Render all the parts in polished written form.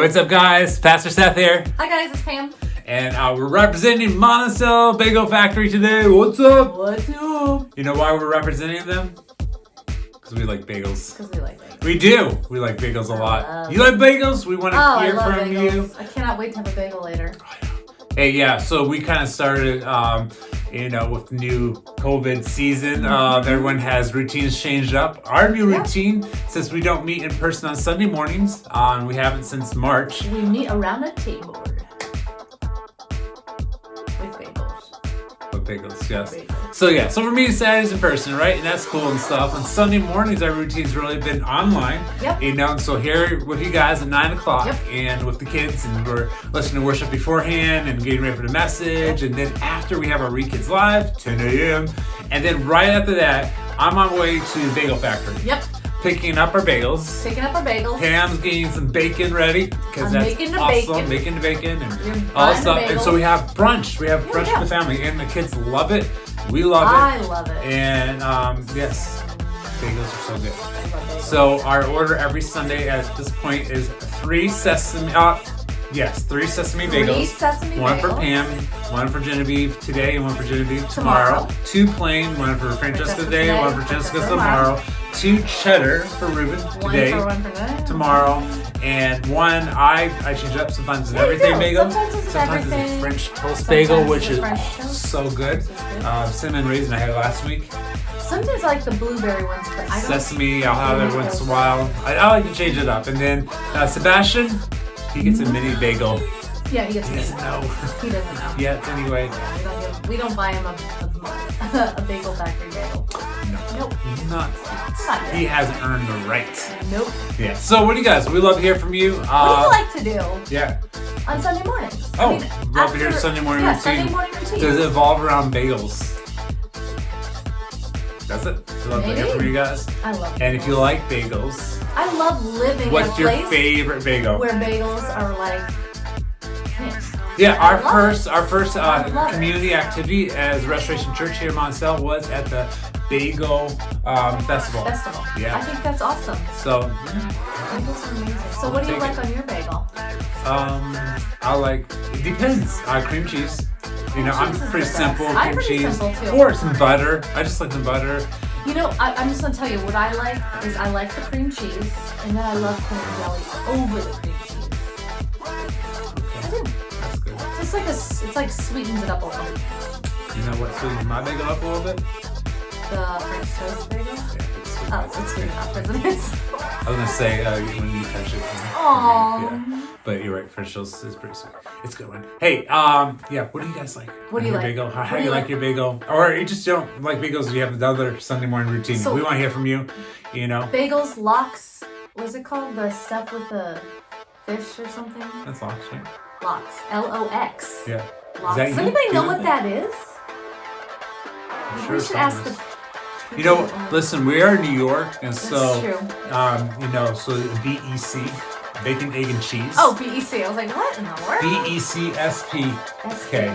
What's up, guys? Pastor Seth here. Hi guys, it's Pam. And we're representing Monticello Bagel Factory today. What's up? What's up? You know why we're representing them? Because we like bagels. Because we like bagels. We do. We like bagels a lot. You like bagels? We want to hear from you. I cannot wait to have a bagel later. Hey, yeah, so we kind of started, with the new COVID season. Everyone has routines changed up. Our new routine, since we don't meet in person on Sunday mornings, we haven't since March. We meet around a table. With bagels. With bagels, yes. Bagels. So we're meeting Saturdays in person, right? And that's cool and stuff. On Sunday mornings, our routine's really been online. Yep. And so here with you guys at 9 o'clock Yep. and with the kids, and we're listening to worship beforehand and getting ready for the message. And then after we have our RECHURCH Live, 10 a.m. And then right after that, I'm on my way to Bagel Factory. Yep. Picking up our bagels. Picking up our bagels. Pam's getting some bacon ready because that's making the awesome. bacon. Making the bacon and You're all buying that stuff. the And so we have brunch. We have brunch with the family, and the kids love it. We love it. I love it. And yes, bagels are so good. I love bagels. So our order every Sunday at this point is 3 sesame. 3 sesame bagels. 3 sesame One for bagels. Pam, one for Genevieve today, and one for Genevieve tomorrow. 2 plain, one for Francesca today, one for Jessica tomorrow. 2 cheddar for Ruben today, One for today. tomorrow, and 1 I change up. Sometimes it's everything do. bagel. Sometimes it's a everything. French toast Sometimes bagel, it's which a is French toast. so good. Cinnamon raisin I had last week. Sometimes I like the blueberry ones, but I don't. Sesame, I'll have it once in a while. I like to change it up. And then Sebastian, he gets a mini bagel. Yeah, he gets He me. doesn't know He doesn't know. yet. Anyway, We don't buy him a bagel factory bagel. no, Nope. not. Not yet. He hasn't earned the right. Nope. Yeah. So what do you guys? We love to hear from you. What do you like to do Yeah. on Sunday mornings? Love to hear Sunday morning routine. Sunday morning routine. Does it evolve around bagels? That's it. We love to hear from you guys. I love And if you like bagels, I love living what's in a your place favorite bagel? where bagels are like kings. Yeah, I our love first I love it. community activity as Restoration Church here in Monticello was at the Bagel Festival. Yeah. I think that's awesome. So, Bagels are amazing. So what do you like on your bagel? I like, it depends. Cream cheese. You know, I'm cheese is pretty the best. simple. I'm Cream pretty cheese. simple, too. Or some butter. I just like some butter. You know, I'm just gonna tell you what I like is I like the cream cheese, and then I love putting jelly over the cream cheese. I do. That's good. It's like sweetens it up a little. You know what sweetens my bagel up a little bit? The French toast bagel. Yeah, it's sweet. Oh, it's sweet enough, isn't it? I was gonna say when you touch it. Aww. Yeah. But you're right, French toast is pretty sweet. It's a good one. Hey, what do you guys like? What do you your like? Bagel? How What do do you you like like? your bagel? Or you just don't like bagels? You have another Sunday morning routine. So- We want to hear from you. You know, Bagels, lox. What's it called? The stuff with the fish or something? that's lox, right? Lox. L-O-X. Yeah. Lox. Is that Does you anybody know doing what that is? I'm sure We it's should ask the. somewhere. You know, listen, we are in New York, and so true. so BEC, bacon, egg, and cheese. Oh, B-E-C. I was like, what in the world? BECSP. Okay.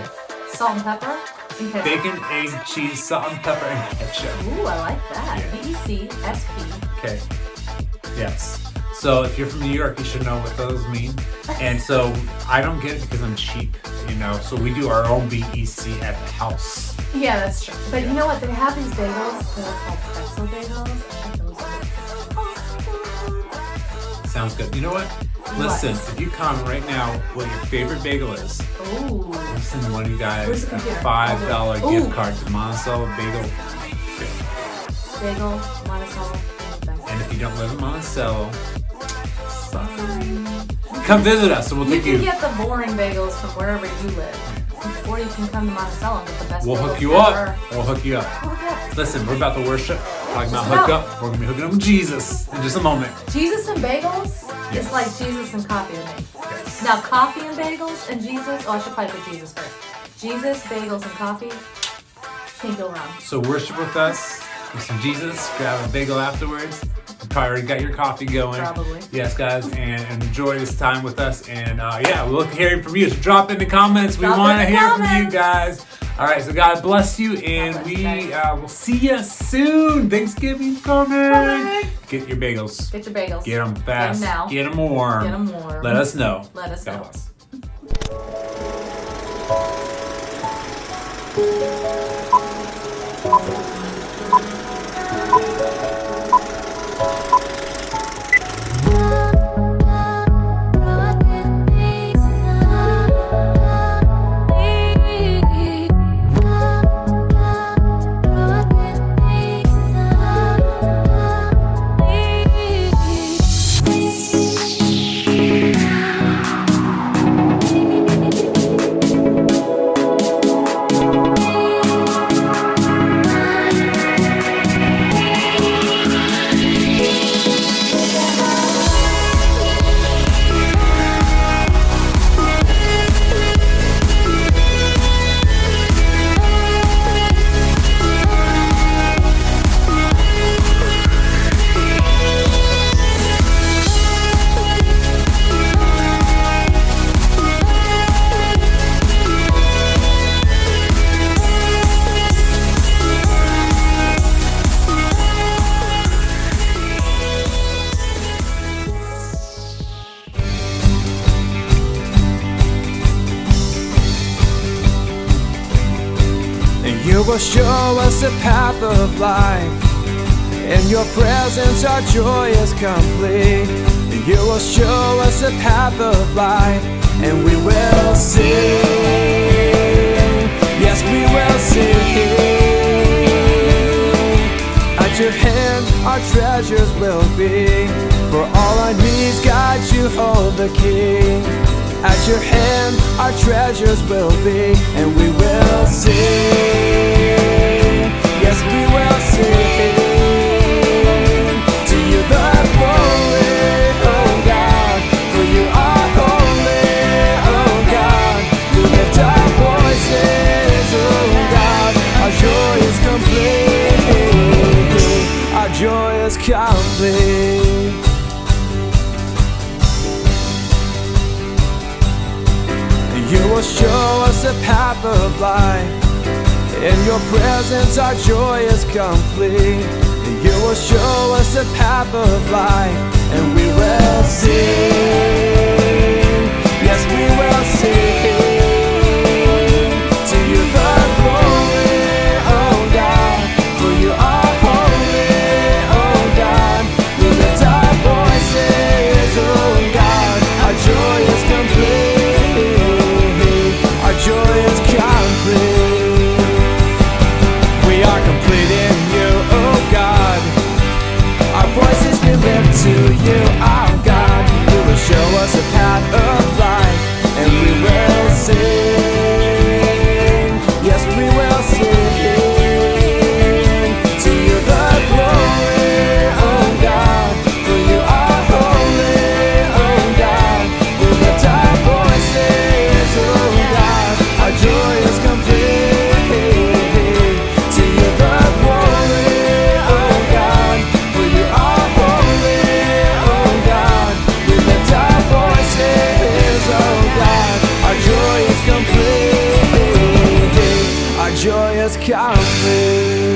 Salt and pepper. And ketchup. Bacon, egg, cheese, salt and pepper, and ketchup. Ooh, I like that. Yeah. B-E-C-S-P. Okay. Yes. So if you're from New York, you should know what those mean. And so I don't get it because I'm cheap, So we do our own BEC at the house. Yeah, that's true. But you know what? They have these bagels that are called pretzel bagels. I think those are. Sounds good. You know what? Listen, if you comment right now what your favorite bagel is, Ooh. we'll send one of you guys Where's a the computer? $5 Ooh. gift card to Monticello Bagel. Bagel, Monticello, And if you don't live in Monticello, sorry. Come visit us and we'll You take can you. get the boring bagels from wherever you live. Or you can come to Monticello and get the best We'll bagels hook you ever. up. We'll hook you up. Hook up. Listen, we're about to worship. Talking about Just hook go. up. We're going to be hooking up with Jesus in just a moment. Jesus and bagels Yes. is like Jesus and coffee to me. Yes. Now, coffee and bagels and Jesus, I should probably put Jesus first. Jesus, bagels, and coffee, can't go wrong. So worship with us. With some Jesus. Grab a bagel afterwards. You probably already got your coffee going. Probably. Yes, guys. And enjoy this time with us. And we look to hearing from you. So drop in the comments. We Drop want to in the hear from you comments. guys. All right, so God bless you, and bless we you guys. will see you soon. Thanksgiving's coming. Get your bagels. Get your bagels. Get them fast. Get 'em now. Get them warm. Get 'em warm. Let us know. Let us know. God bless. You will show us the path of life. In your presence our joy is complete. You will show us the path of life, and we will sing. Yes, we will sing. At your hand our treasures will be. For all our needs, God, you hold the key. At your hand our treasures will be, and we will sing. Yes, we will sing. To you the glory, oh God, for you are holy, oh God. We lift our voices, oh God. Our joy is complete. Our joy is complete. You will show us the path of life. In your presence our joy is complete. You will show us the path of life, and we will sing. Yes, we will sing. To you the glory, oh God, for you are holy, oh God. We lift our voices, oh God. Our joy is complete. Our joy is complete. We are complete in you, oh God. Our voices we lift to you, our God. You will show us a path of life, and we will sing. Yes, we will sing. To you the glory, oh God. For you are holy, oh God. We lift our voices, oh God. Our joy is complete. To you the glory, oh God. For you are holy, oh God. We lift our voices, oh God. Our joy is complete. Our joy is complete.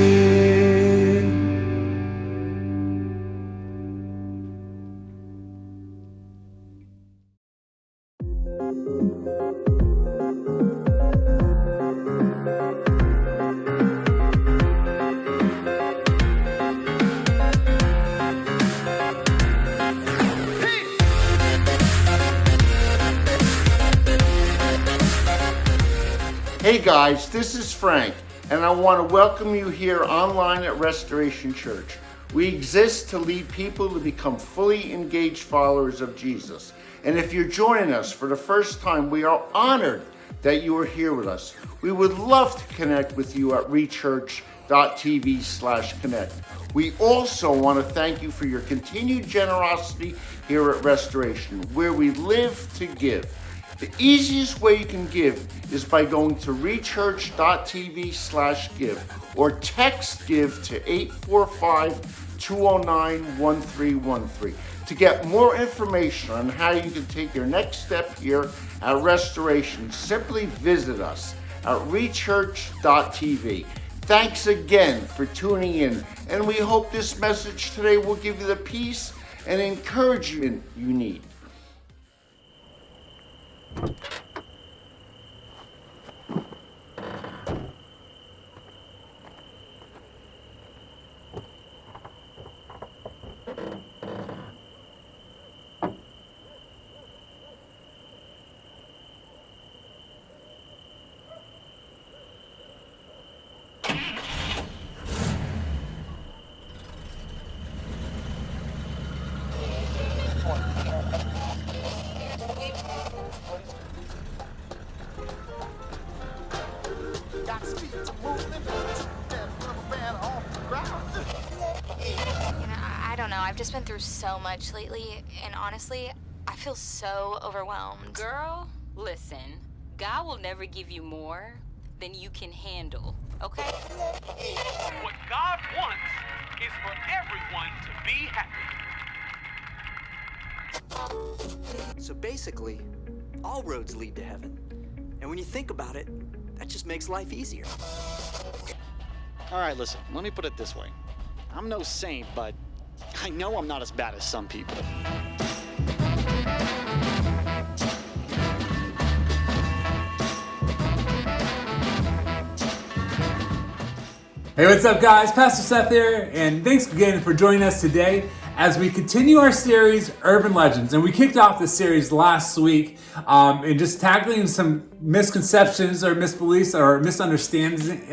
Hey guys, this is Frank, and I want to welcome you here online at Restoration Church. We exist to lead people to become fully engaged followers of Jesus. And if you're joining us for the first time, we are honored that you are here with us. We would love to connect with you at RECHURCH.tv/connect. We also want to thank you for your continued generosity here at Restoration, where we live to give. The easiest way you can give is by going to RECHURCH.tv/give or text give to 845-209-1313. To get more information on how you can take your next step here at Restoration, simply visit us at RECHURCH.tv. Thanks again for tuning in, and we hope this message today will give you the peace and encouragement you need. I don't know, I've just been through so much lately, and honestly, I feel so overwhelmed. Girl, listen, God will never give you more than you can handle, okay? What God wants is for everyone to be happy. So basically, all roads lead to heaven. And when you think about it, that just makes life easier. All right, listen, let me put it this way. I'm no saint, but I know I'm not as bad as some people. Hey, what's up, guys? Pastor Seth here, and thanks again for joining us today as we continue our series, Urban Legends. And we kicked off this series last week and just tackling some misconceptions or misbeliefs or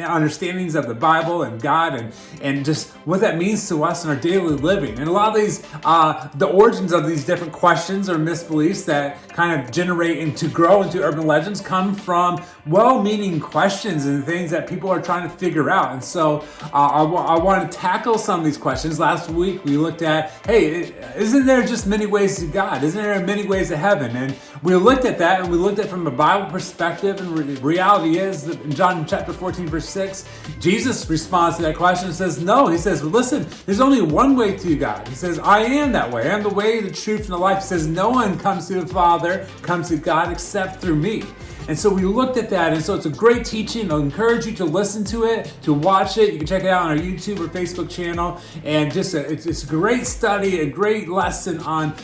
understandings of the Bible and God and just what that means to us in our daily living. And a lot of these, the origins of these different questions or misbeliefs that kind of generate and to grow into urban legends come from well-meaning questions and things that people are trying to figure out. And so I want to tackle some of these questions. Last week we looked at, hey, isn't there just many ways to God? Isn't there many ways to heaven? And we looked at that, and we looked at it from a Bible perspective, and reality is that in John chapter 14 verse 6, Jesus responds to that question and says, no. He says, well, listen, there's only one way to God. He says, I am that way. I am the way, the truth, and the life. He says, no one comes to the Father, comes to God except through me. And so we looked at that, and so it's a great teaching. I'll encourage you to listen to it, to watch it. You can check it out on our YouTube or Facebook channel. And just it's a great study, a great lesson on,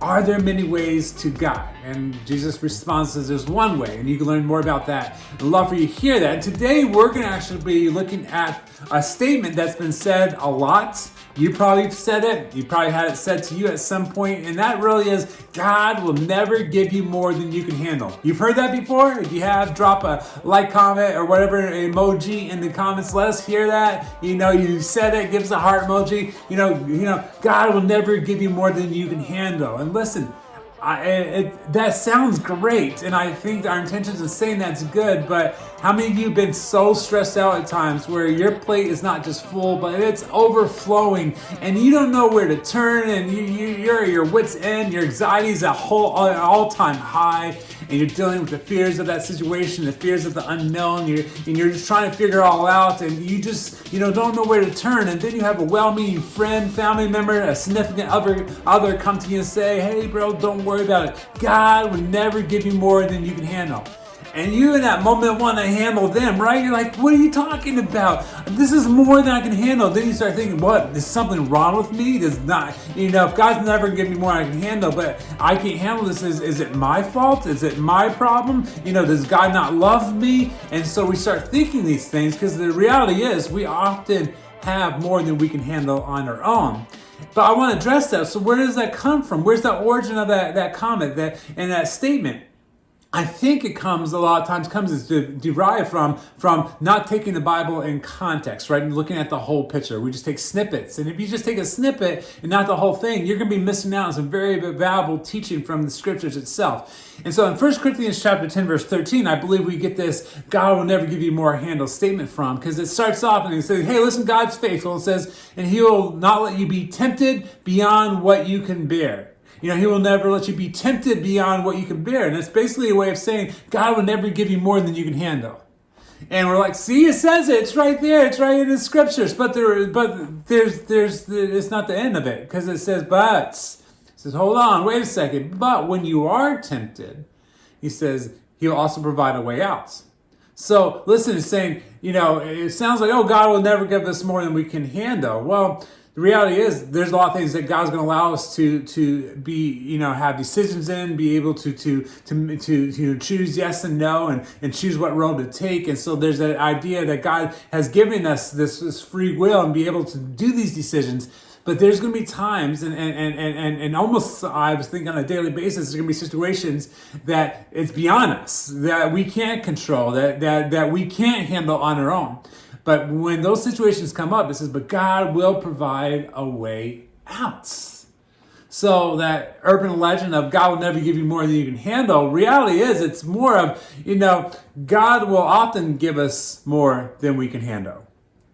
are there many ways to God? And Jesus responds says there's one way, and you can learn more about that. I'd love for you to hear that. And today we're going to actually be looking at a statement that's been said a lot. You probably said it. You probably had it said to you at some point, and that really is, God will never give you more than you can handle. You've heard that before? If you have, drop a like, comment, or whatever emoji in the comments. Let us hear that. You said it. Give us a heart emoji. God will never give you more than you can handle. And listen, that sounds great, and I think our intentions in saying that's good, but how many of you have been so stressed out at times where your plate is not just full, but it's overflowing, and you don't know where to turn, and you're at your wit's end, your anxiety is at all-time high, and you're dealing with the fears of that situation, the fears of the unknown, and you're just trying to figure it all out, and you just don't know where to turn, and then you have a well-meaning friend, family member, a significant other come to you and say, hey bro, don't worry about it. God will never give you more than you can handle. And you in that moment want to handle them, right? You're like, what are you talking about? This is more than I can handle. Then you start thinking, what? Is something wrong with me? Does not, if God's never given me more than I can handle, but I can't handle this, is it my fault? Is it my problem? Does God not love me? And so we start thinking these things because the reality is we often have more than we can handle on our own. But I want to address that. So where does that come from? Where's the origin of that comment and that statement? I think it comes derived from not taking the Bible in context, right? And looking at the whole picture. We just take snippets. And if you just take a snippet and not the whole thing, you're going to be missing out on some very valuable teaching from the scriptures itself. And so in 1 Corinthians chapter 10, verse 13, I believe we get this God will never give you more handle statement from, because it starts off and it says, hey, listen, God's faithful. It says, and he will not let you be tempted beyond what you can bear. He will never let you be tempted beyond what you can bear. And it's basically a way of saying God will never give you more than you can handle. And we're like, see, it says it. It's right there. It's right in the scriptures. But it's not the end of it, because it says, hold on, wait a second. But when you are tempted, he says, he'll also provide a way out. So listen, it's saying, it sounds like, oh, God will never give us more than we can handle. Well, the reality is there's a lot of things that God's going to allow us to be, have decisions in, be able to choose yes and no and choose what road to take. And so there's that idea that God has given us this free will and be able to do these decisions. But there's going to be times, and almost, I was thinking on a daily basis, there's going to be situations that it's beyond us, that we can't control, that we can't handle on our own. But when those situations come up, it says, but God will provide a way out. So that urban legend of God will never give you more than you can handle, reality is it's more of, God will often give us more than we can handle.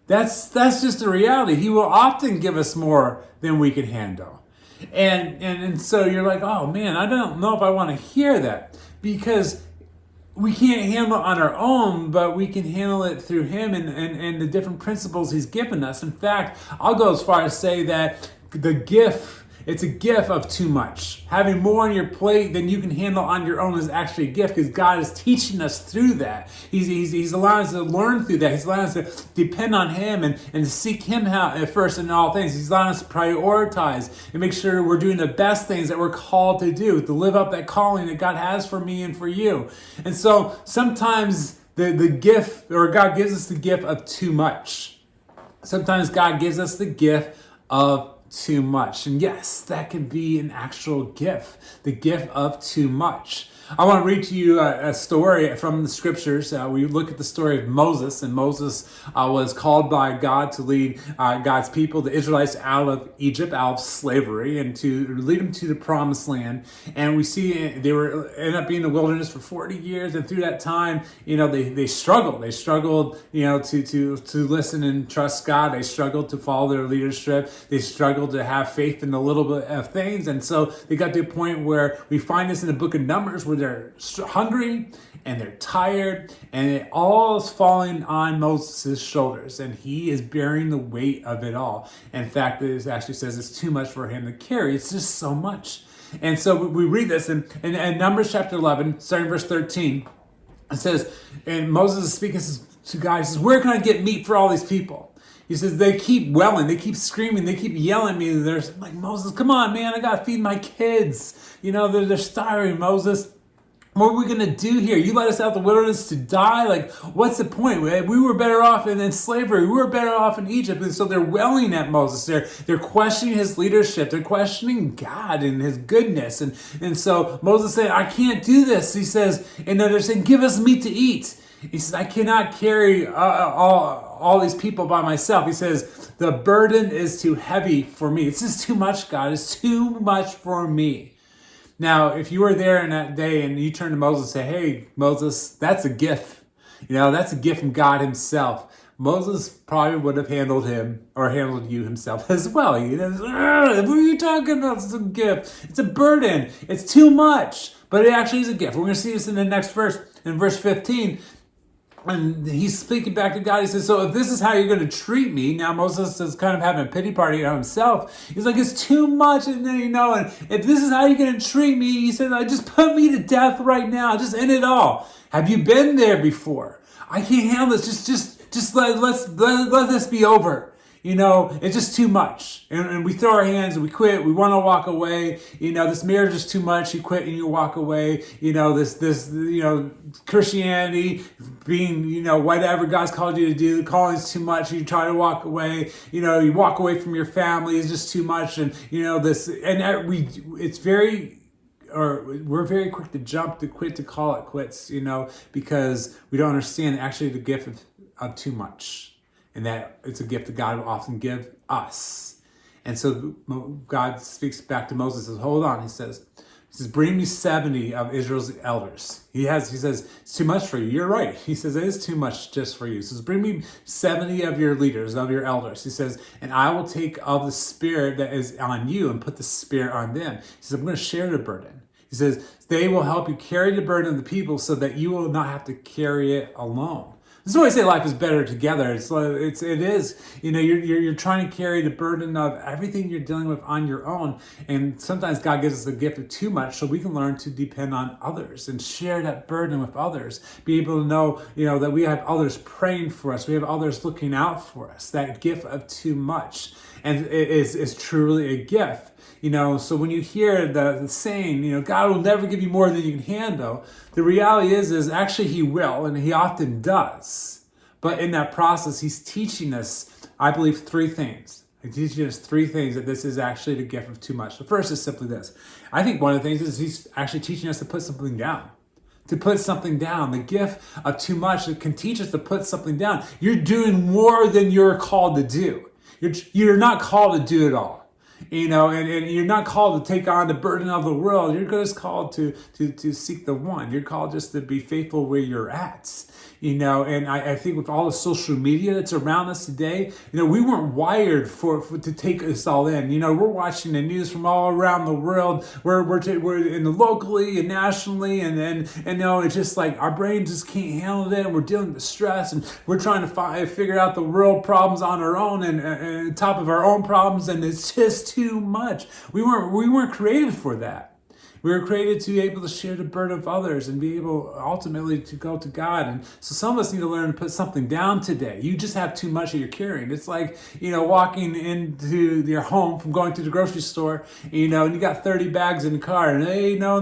That's just a reality. He will often give us more than we can handle. And so you're like, oh man, I don't know if I want to hear that, because we can't handle it on our own, but we can handle it through him and the different principles he's given us. In fact, I'll go as far as say that it's a gift of too much. Having more on your plate than you can handle on your own is actually a gift, because God is teaching us through that. He's allowing us to learn through that. He's allowing us to depend on him and to seek him out first in all things. He's allowing us to prioritize and make sure we're doing the best things that we're called to do, to live up that calling that God has for me and for you. And so sometimes the gift, or God gives us the gift of too much. Sometimes God gives us the gift of too much. And yes, that can be an actual gift, the gift of too much. I want to read to you a story from the scriptures. We look at the story of Moses, and Moses was called by God to lead God's people, the Israelites, out of Egypt, out of slavery, and to lead them to the promised land. And we see they ended up being in the wilderness for 40 years, and through that time, they struggled. They struggled, to listen and trust God. They struggled to follow their leadership. They struggled to have faith in a little bit of things, and so they got to a point where we find this in the book of Numbers, where they're hungry and they're tired, and it all is falling on Moses' shoulders, and he is bearing the weight of it all. In fact, it actually says it's too much for him to carry. It's just so much. And so we read this in Numbers chapter 11, starting verse 13. It says, and Moses is speaking to God. He says, where can I get meat for all these people? He says, they keep wailing, they keep screaming, they keep yelling at me. They're like, Moses, come on, man, I got to feed my kids. They're starving, Moses. What are we going to do here? You let us out the wilderness to die? Like, what's the point? We were better off in slavery. We were better off in Egypt. And so they're wailing at Moses. They're questioning his leadership. They're questioning God and his goodness. And so Moses said, I can't do this. He says, and they're saying, give us meat to eat. He says, I cannot carry all these people by myself. He says, the burden is too heavy for me. It's just too much, God. It's too much for me. Now, if you were there in that day and you turn to Moses and say, hey, Moses, that's a gift. That's a gift from God himself. Moses probably would have handled him or handled you himself as well. What are you talking about? It's a gift. It's a burden. It's too much. But it actually is a gift. We're going to see this in the next verse, in verse 15. And he's speaking back to God. He says, so if this is how you're going to treat me, now Moses is kind of having a pity party on himself. He's like, it's too much. And then, and if this is how you're going to treat me, he said, just put me to death right now. Just end it all. Have you been there before? I can't handle this. Just let this be over. It's just too much. And we throw our hands and we quit. We want to walk away. This marriage is too much. You quit and you walk away. This Christianity being, whatever God's called you to do, the calling is too much. You try to walk away. You walk away from your family. It's just too much. And, we're very quick to jump, to quit, to call it quits, because we don't understand actually the gift of too much. And that it's a gift that God will often give us. And so God speaks back to Moses and says, hold on. He says, bring me 70 of Israel's elders. He says, it's too much for you. You're right. He says, it is too much just for you. He says, bring me 70 of your leaders, of your elders. He says, and I will take of the spirit that is on you and put the spirit on them. He says, I'm going to share the burden. He says, they will help you carry the burden of the people so that you will not have to carry it alone. This is why I say life is better together. It is. You're trying to carry the burden of everything you're dealing with on your own, and sometimes God gives us the gift of too much, so we can learn to depend on others and share that burden with others. Be able to know, that we have others praying for us. We have others looking out for us. That gift of too much, and it is truly a gift. So when you hear the saying, God will never give you more than you can handle, the reality is actually He will, and He often does. But in that process, He's teaching us, I believe, three things. He's teaching us three things that this is actually the gift of too much. The first is simply this. I think one of the things is He's actually teaching us to put something down. To put something down. The gift of too much, it can teach us to put something down. You're doing more than you're called to do. You're not called to do it all. And you're not called to take on the burden of the world. You're just called to seek the one. You're called just to be faithful where you're at. And I think with all the social media that's around us today, we weren't wired for to take us all in. We're watching the news from all around the world. We're in the locally and nationally, and it's just like our brain just can't handle it. And we're dealing with stress, and we're trying to figure out the world problems on our own, and on top of our own problems, and it's just too much. We weren't created for that. We were created to be able to share the burden of others and be able ultimately to go to God. And so some of us need to learn to put something down today. You just have too much that you're carrying. It's like, walking into your home from going to the grocery store, and you got 30 bags in the car, and hey, no,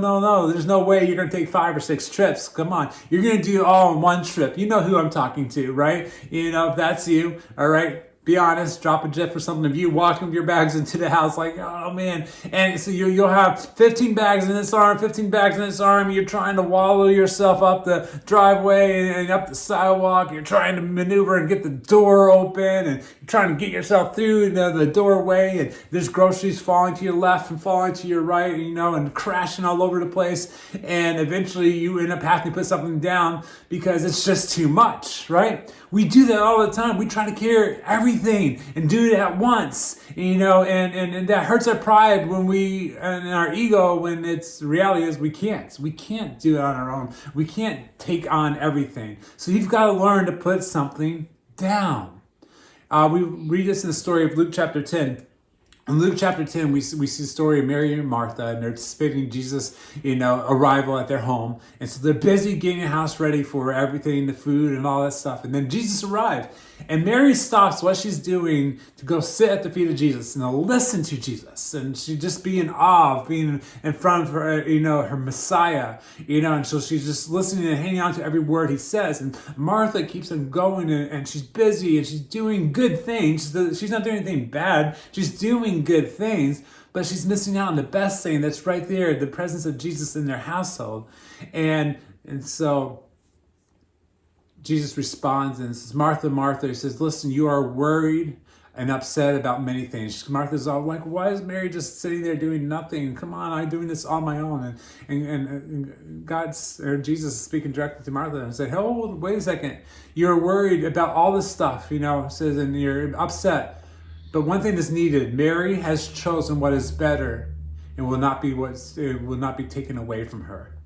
there's no way you're going to take 5 or 6 trips. Come on. You're going to do it all in one trip. You know who I'm talking to, right? If that's you, all right? Be honest, drop a GIF or something of you walking with your bags into the house like, oh man. And so you'll have 15 bags in this arm, 15 bags in this arm. You're trying to wallow yourself up the driveway and up the sidewalk. You're trying to maneuver and get the door open, and you're trying to get yourself through the doorway. And there's groceries falling to your left and falling to your right, and crashing all over the place. And eventually you end up having to put something down because it's just too much, right? We do that all the time. We try to carry everything and do it at once, and that hurts our pride and our ego when the reality is we can't. We can't do it on our own. We can't take on everything. So you've got to learn to put something down. We read this in the story of Luke chapter 10. In Luke chapter 10, we see the story of Mary and Martha, and they're anticipating Jesus' arrival at their home. And so they're busy getting the house ready for everything, the food and all that stuff. And then Jesus arrived. And Mary stops what she's doing to go sit at the feet of Jesus and to listen to Jesus. And she just be in awe of being in front of her, her Messiah. And so she's just listening and hanging on to every word he says. And Martha keeps on going, and she's busy, and she's doing good things. She's not doing anything bad. She's doing good things, but she's missing out on the best thing that's right there, the presence of Jesus in their household. And so Jesus responds and says, Martha, Martha, he says, listen, you are worried and upset about many things. Martha's all like, why is Mary just sitting there doing nothing? Come on, I'm doing this on my own. And Jesus is speaking directly to Martha and said, oh, wait a second. You're worried about all this stuff, says, and you're upset. But one thing is needed. Mary has chosen what is better and will not be taken away from her.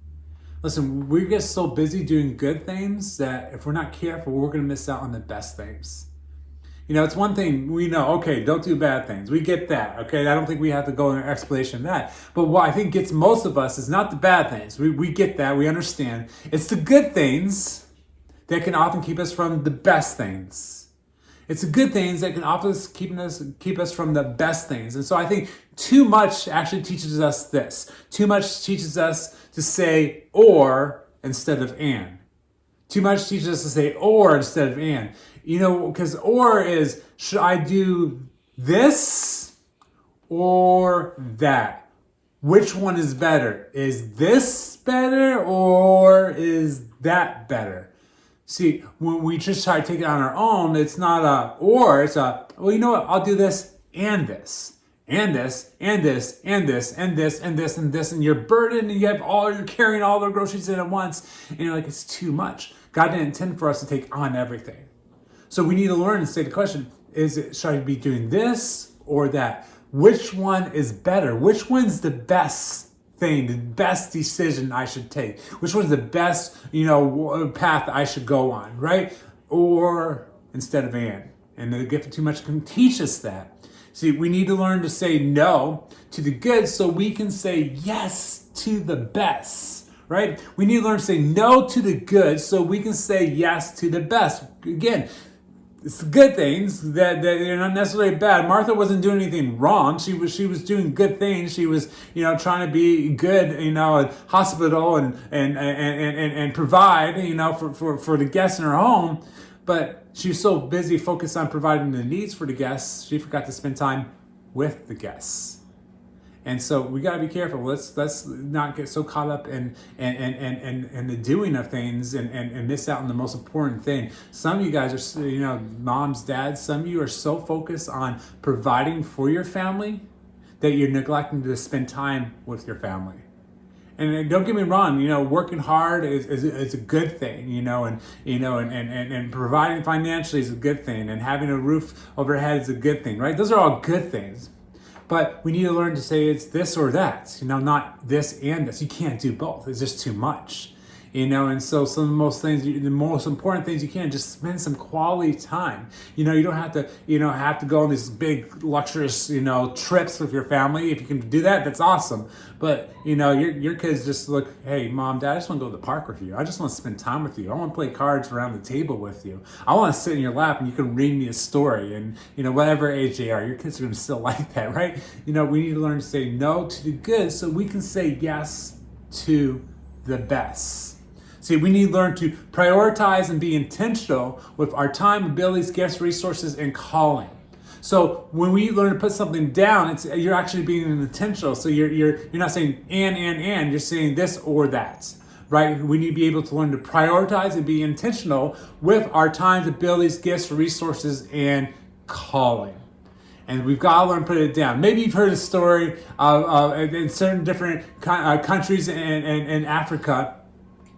Listen, we get so busy doing good things that if we're not careful, we're going to miss out on the best things. It's one thing we know, okay, don't do bad things. We get that, okay? I don't think we have to go into explanation of that. But what I think gets most of us is not the bad things. We get that, we understand. It's the good things that can often keep us from the best things. It's the good things that can often keep us from the best things. And so I think too much actually teaches us this. Too much teaches us to say or instead of and. Too much teaches us to say or instead of and. Because or is, should I do this or that? Which one is better? Is this better or is that better? See, when we just try to take it on our own, it's not a or, it's a, well, you know what, I'll do this and this. And this, and this, and this, and this, and this, and this, and you're burdened, and you're carrying all the groceries in at once, and you're like, it's too much. God didn't intend for us to take on everything. So we need to learn and say the question, should I be doing this or that? Which one is better? Which one's the best thing, the best decision I should take? Which one's the best, path I should go on, right? or instead of and. And the gift of too much can teach us that. See, we need to learn to say no to the good so we can say yes to the best, right? We need to learn to say no to the good so we can say yes to the best. Again, it's good things that are not necessarily bad. Martha wasn't doing anything wrong. She was doing good things. She was, trying to be good, at hospital and provide, for the guests in her home. But she was so busy focused on providing the needs for the guests, she forgot to spend time with the guests. And so we got to be careful. Let's not get so caught up in the doing of things and miss out on the most important thing. Some of you guys are, moms, dads, some of you are so focused on providing for your family that you're neglecting to spend time with your family. And don't get me wrong, working hard is a good thing, and providing financially is a good thing, and having a roof over your head is a good thing, right? Those are all good things. But we need to learn to say it's this or that, not this and this. You can't do both. It's just too much, and so some of the most important things you can, just spend some quality time. You don't have to go on these big luxurious, trips with your family. If you can do that, that's awesome. But, your kids just look, hey, mom, dad, I just want to go to the park with you. I just want to spend time with you. I want to play cards around the table with you. I want to sit in your lap and you can read me a story. And, whatever age they are, your kids are going to still like that, right? We need to learn to say no to the good so we can say yes to the best. See, we need to learn to prioritize and be intentional with our time, abilities, gifts, resources, and calling. So when we learn to put something down, you're actually being intentional. So you're not saying and, you're saying this or that, right? We need to be able to learn to prioritize and be intentional with our time, abilities, gifts, resources, and calling. And we've got to learn to put it down. Maybe you've heard a story in certain different countries in Africa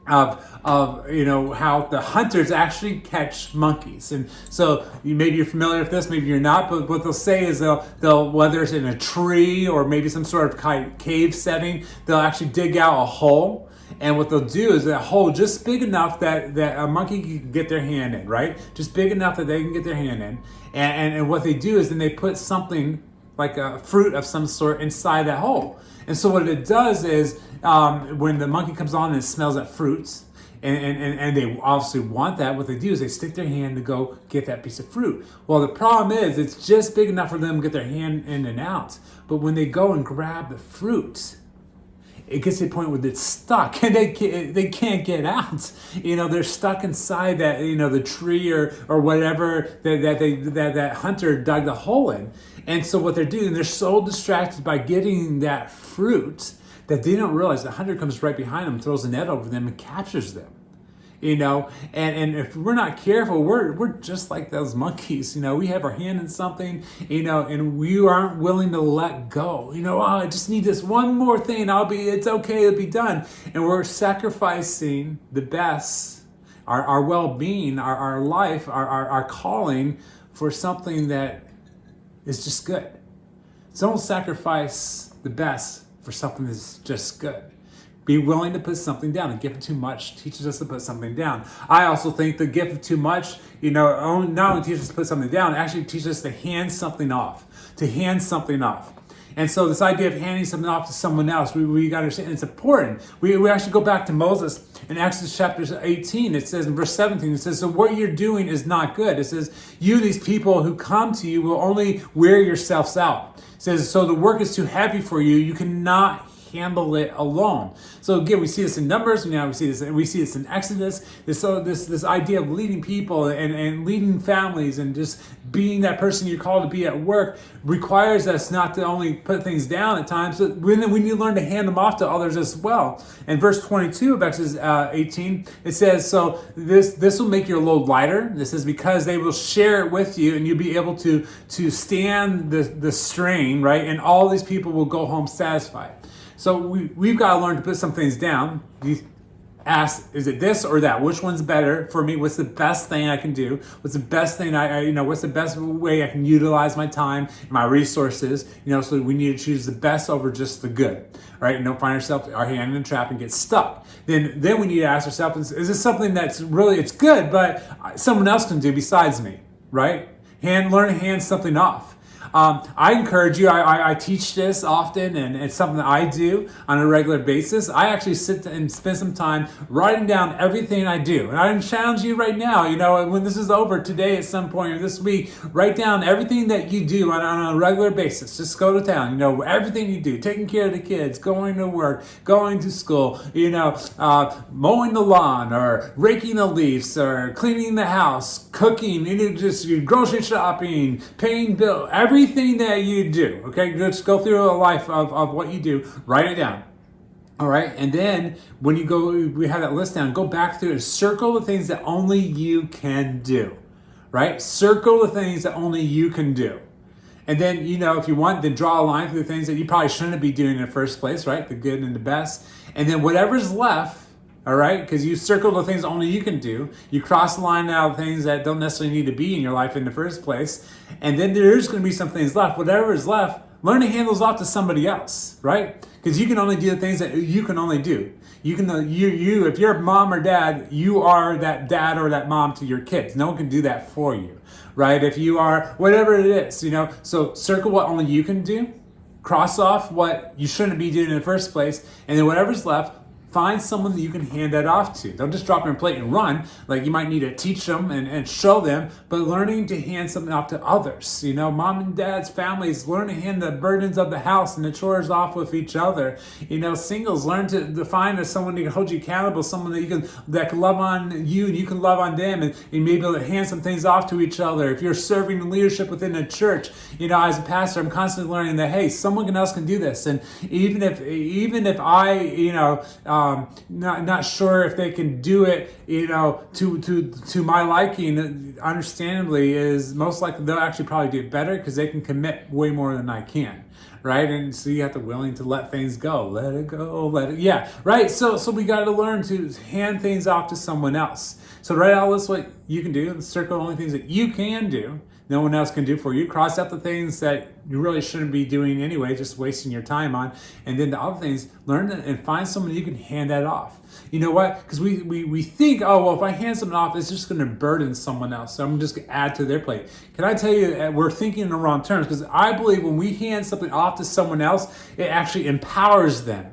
of how the hunters actually catch monkeys. And so maybe you're familiar with this, maybe you're not, but what they'll say is they'll whether it's in a tree or maybe some sort of cave setting, they'll actually dig out a hole. And what they'll do is that hole just big enough that a monkey can get their hand in, right? Just big enough that they can get their hand in. And what they do is then they put something like a fruit of some sort inside that hole. And so what it does is when the monkey comes on and it smells that fruits, and they obviously want that, what they do is they stick their hand to go get that piece of fruit. Well, the problem is it's just big enough for them to get their hand in and out. But when they go and grab the fruit, it gets to the point where it's stuck and they can't get out. They're stuck inside that, the tree or whatever that hunter dug the hole in. And so what they're doing, they're so distracted by getting that fruit that they don't realize the hunter comes right behind them, throws a net over them and captures them. And if we're not careful, we're just like those monkeys. We have our hand in something, and we aren't willing to let go. I just need this one more thing. It's okay, it'll be done. And we're sacrificing the best, our well-being, our life, our calling for something that is just good. So don't sacrifice the best for something that's just good. Be willing to put something down. The gift of too much teaches us to put something down. I also think the gift of too much, not only teaches us to put something down, it actually teaches us to hand something off. And so this idea of handing something off to someone else, we got to understand it's important. We actually go back to Moses in Exodus chapter 18. It says in verse 17, it says, so what you're doing is not good. It says, these people who come to you will only wear yourselves out. It says, so the work is too heavy for you. You cannot handle it alone. So again, we see this in Numbers. We see this in Exodus. This idea of leading people and leading families and just being that person you're called to be at work requires us not to only put things down at times, but we need to learn to hand them off to others as well. In verse 22 of Exodus 18, it says, so this will make your load lighter. This says, because they will share it with you and you'll be able to stand the strain, right? And all these people will go home satisfied. So we've got to learn to put some things down. ask, is it this or that? Which one's better for me? What's the best thing I can do? What's the best thing what's the best way I can utilize my time, my resources? So we need to choose the best over just the good, right? And don't find our hand in the trap and get stuck. Then we need to ask ourselves, is this something that's really, it's good, but someone else can do besides me, right? Learn to hand something off. I encourage you, I teach this often, and it's something that I do on a regular basis. I actually sit and spend some time writing down everything I do. And I challenge you right now, when this is over today at some point or this week, write down everything that you do on a regular basis. Just go to town, everything you do, taking care of the kids, going to work, going to school, mowing the lawn or raking the leaves or cleaning the house, cooking, just grocery shopping, paying bills, everything that you do, okay? Just go through a life of what you do, write it down. All right, and then when we have that list down, go back through and circle the things that only you can do, right? Circle the things that only you can do. And then, if you want, then draw a line through the things that you probably shouldn't be doing in the first place, right? The good and the best. And then whatever's left, all right, because you circle the things only you can do. You cross the line out of things that don't necessarily need to be in your life in the first place. And then there's going to be some things left. Whatever is left, learn to hand those off to somebody else, right? Because you can only do the things that you can only do. If you're a mom or dad, you are that dad or that mom to your kids. No one can do that for you, right? If you are, whatever it is, so circle what only you can do, cross off what you shouldn't be doing in the first place, and then whatever's left, find someone that you can hand that off to. Don't just drop in a plate and run. Like, you might need to teach them and show them, but learning to hand something off to others. Mom and dad's families, learn to hand the burdens of the house and the chores off with each other. Singles, learn to find someone that can hold you accountable, someone that can love on you and you can love on them, and you may be able to hand some things off to each other. If you're serving in leadership within a church, as a pastor, I'm constantly learning that, hey, someone else can do this. And even if I, not sure if they can do it, to my liking, understandably, is most likely they'll actually probably do it better because they can commit way more than I can, right? And so you have to be willing to let things go, let it go, yeah, right? So we got to learn to hand things off to someone else. So write out a list what you can do, and circle the only things that you can do, no one else can do for you. Cross out the things that you really shouldn't be doing anyway, just wasting your time on. And then the other things, learn and find someone you can hand that off. You know what? Because we think, if I hand something off, it's just going to burden someone else. So I'm just going to add to their plate. Can I tell you, we're thinking in the wrong terms, because I believe when we hand something off to someone else, it actually empowers them.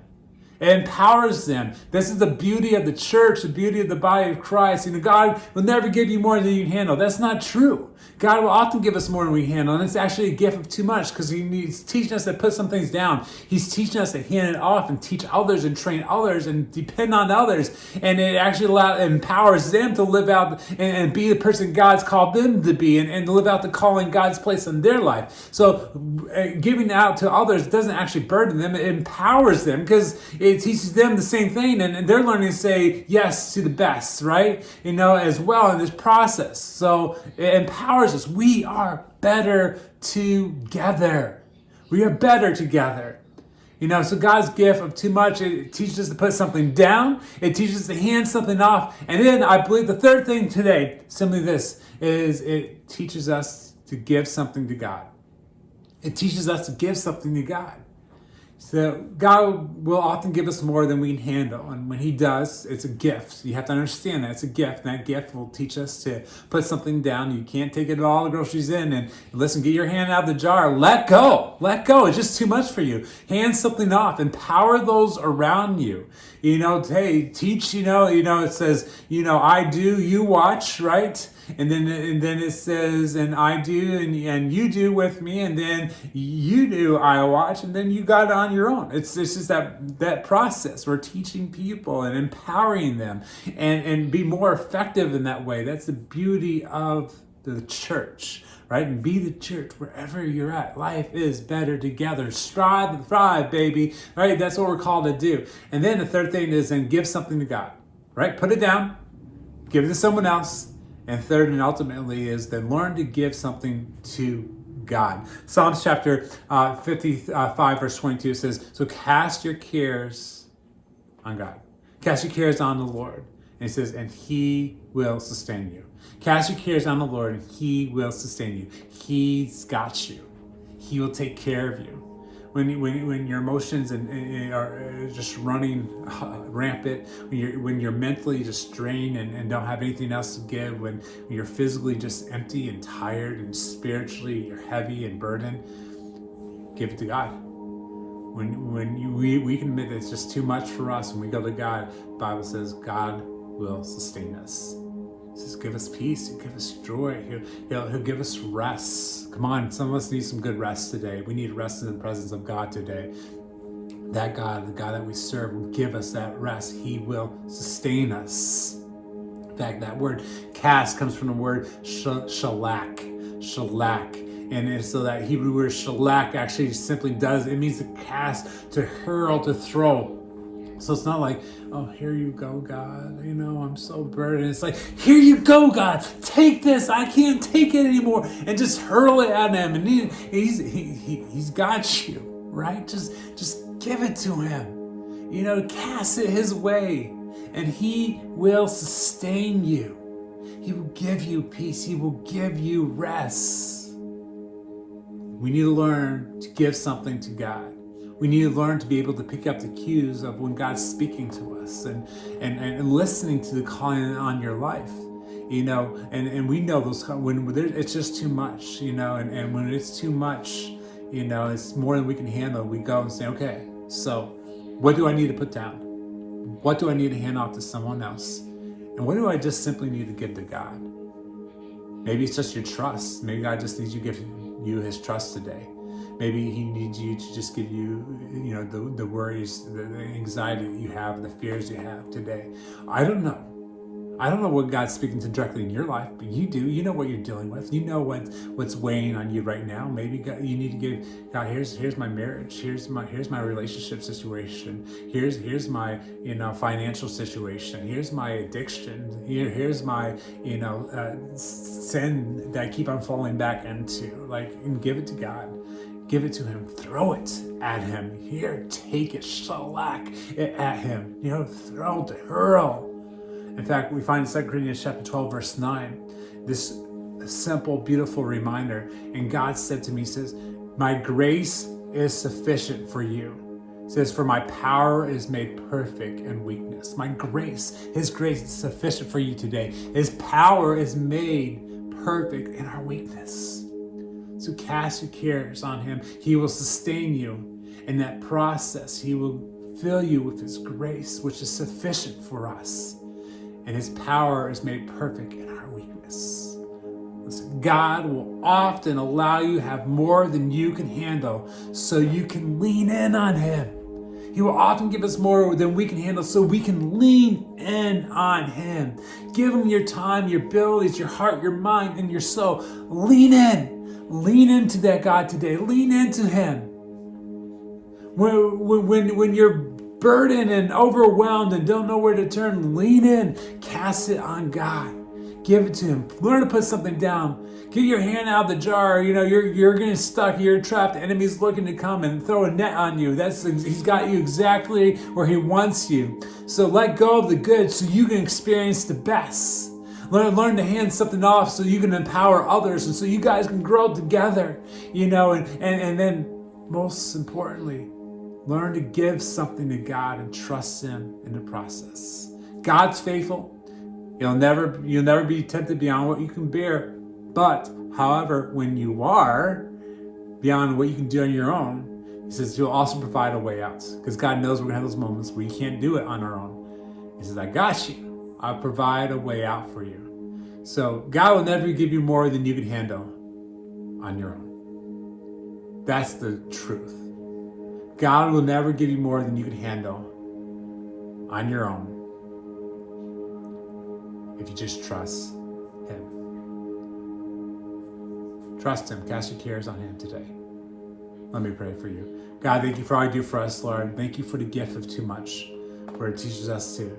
It empowers them. This is the beauty of the church, the beauty of the body of Christ. God will never give you more than you can handle. That's not true. God will often give us more than we handle, and it's actually a gift of too much, because He's teaching us to put some things down. He's teaching us to hand it off and teach others and train others and depend on others, and it actually empowers them to live out and be the person God's called them to be, and to live out the calling God's placed in their life. So giving out to others doesn't actually burden them. It empowers them, because it teaches them the same thing, and they're learning to say yes to the best, right? As well in this process. So it empowers us. We are better together. We are better together. So God's gift of too much, it teaches us to put something down. It teaches us to hand something off. And then I believe the third thing today, simply this, is it teaches us to give something to God. It teaches us to give something to God. So God will often give us more than we can handle. And when He does, it's a gift. You have to understand that it's a gift. And that gift will teach us to put something down. You can't take it all the groceries in and listen, get your hand out of the jar. Let go. Let go. It's just too much for you. Hand something off. Empower those around you. Hey, teach, it says, I do, you watch, right? And then it says, and I do, and you do with me, and then you do, I watch, and then you got it on your own. It's just that process. We're teaching people and empowering them and be more effective in that way. That's the beauty of the church, right? And be the church wherever you're at. Life is better together. Strive and thrive, baby. Right? That's what we're called to do. And then the third thing is then give something to God, right? Put it down, give it to someone else. And third and ultimately is then learn to give something to God. Psalms chapter 55 verse 22 says, so cast your cares on God. Cast your cares on the Lord. And it says, and he will sustain you. Cast your cares on the Lord, and he will sustain you. He's got you. He will take care of you. When your emotions are just running rampant, when you're mentally just drained and don't have anything else to give, when you're physically just empty and tired, and spiritually you're heavy and burdened, give it to God. When we can admit that it's just too much for us, when we go to God, the Bible says God will sustain us. He says, give us peace, he'll give us joy, he'll give us rest. Come on, some of us need some good rest today. We need rest in the presence of God today. That God, the God that we serve, will give us that rest. He will sustain us. In fact, that word cast comes from the word shalak. And so that Hebrew word shalak actually simply does, it means to cast, to hurl, to throw. So it's not like, oh, here you go, God. I'm so burdened. It's like, here you go, God. Take this. I can't take it anymore. And just hurl it at him. And he's got you, right? Just give it to him. Cast it his way. And he will sustain you. He will give you peace. He will give you rest. We need to learn to give something to God. We need to learn to be able to pick up the cues of when God's speaking to us and listening to the calling on your life, and we know those when it's just too much, and when it's too much, it's more than we can handle. We go and say, okay, so what do I need to put down? What do I need to hand off to someone else? And what do I just simply need to give to God? Maybe it's just your trust. Maybe God just needs you to give you his trust today. Maybe he needs you to just give you, the worries, the anxiety that you have, the fears you have today. I don't know. I don't know what God's speaking to directly in your life, but you do. You know what you're dealing with. You know what's weighing on you right now. Maybe God, you need to give God. Here's my marriage. Here's my relationship situation. Here's my financial situation. Here's my addiction. Here's my sin that I keep on falling back into. And give it to God. Give it to him. Throw it at him. Here, take it. Shellac it at him. Throw, to hurl. In fact, we find in 2 Corinthians chapter 12, verse 9, this simple, beautiful reminder. And God said to me, he says, my grace is sufficient for you. It says, for my power is made perfect in weakness. My grace, his grace is sufficient for you today. His power is made perfect in our weakness. So cast your cares on him. He will sustain you. In that process, he will fill you with his grace, which is sufficient for us. And his power is made perfect in our weakness. Listen, God will often allow you to have more than you can handle so you can lean in on him. He will often give us more than we can handle so we can lean in on him. Give him your time, your abilities, your heart, your mind, and your soul. Lean in. Lean into that God today. Lean into him. When you're burdened and overwhelmed and don't know where to turn, lean in. Cast it on God. Give it to him. Learn to put something down. Get your hand out of the jar. You're getting stuck. You're trapped. The enemy's looking to come and throw a net on you. He's got you exactly where he wants you. So let go of the good so you can experience the best. Learn to hand something off so you can empower others and so you guys can grow together, and then most importantly, learn to give something to God and trust him in the process. God's faithful. You'll never be tempted beyond what you can bear. But, however, when you are beyond what you can do on your own, he says he'll also provide a way out. Because God knows we're going to have those moments where you can't do it on our own. He says, I got you. I'll provide a way out for you. So God will never give you more than you can handle on your own. That's the truth. God will never give you more than you can handle on your own if you just trust him. Trust him. Cast your cares on him today. Let me pray for you. God, thank you for all you do for us, Lord. Thank you for the gift of too much, where it teaches us to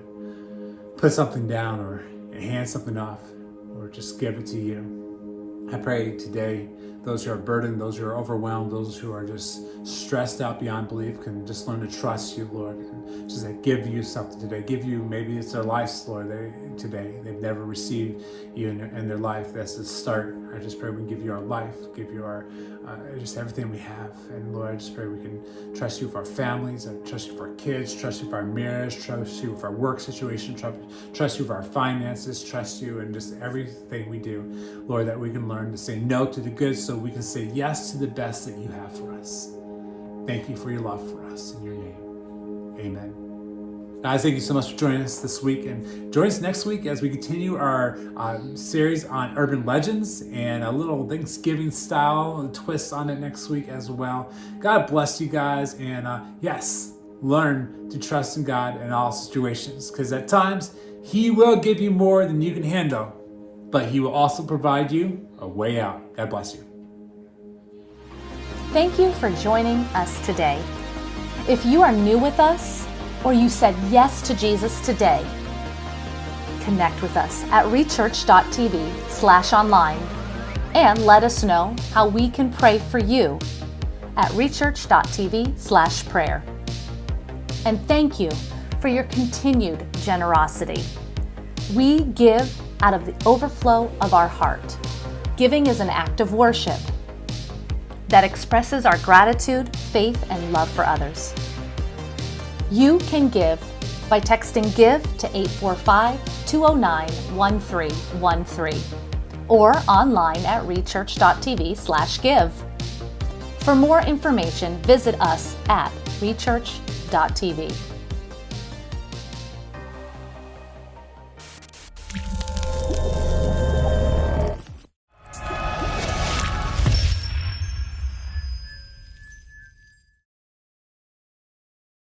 put something down or hand something off or just give it to you. I pray today, those who are burdened, those who are overwhelmed, those who are just stressed out beyond belief can just learn to trust you, Lord, and just give you something today. Give you, maybe it's their lives, Lord, today. They've never received you in their life. That's the start. I just pray we can give you our life, give you our just everything we have. And Lord, I just pray we can trust you for our families, trust you for our kids, trust you for our marriage, trust you for our work situation, trust you for our finances, trust you in just everything we do. Lord, that we can learn to say no to the good so we can say yes to the best that you have for us. Thank you for your love for us. In your name, amen. Guys, thank you so much for joining us this week, and join us next week as we continue our series on urban legends and a little Thanksgiving style twist on it next week as well. God bless you guys, and yes, learn to trust in God in all situations, because at times He will give you more than you can handle, but He will also provide you a way out. God bless you. Thank you for joining us today. If you are new with us, or you said yes to Jesus today, connect with us at RECHURCH.tv/online and let us know how we can pray for you at RECHURCH.tv/prayer. And thank you for your continued generosity. We give out of the overflow of our heart. Giving is an act of worship that expresses our gratitude, faith, and love for others. You can give by texting GIVE to 845-209-1313 or online at RECHURCH.tv/give. For more information, visit us at RECHURCH.tv.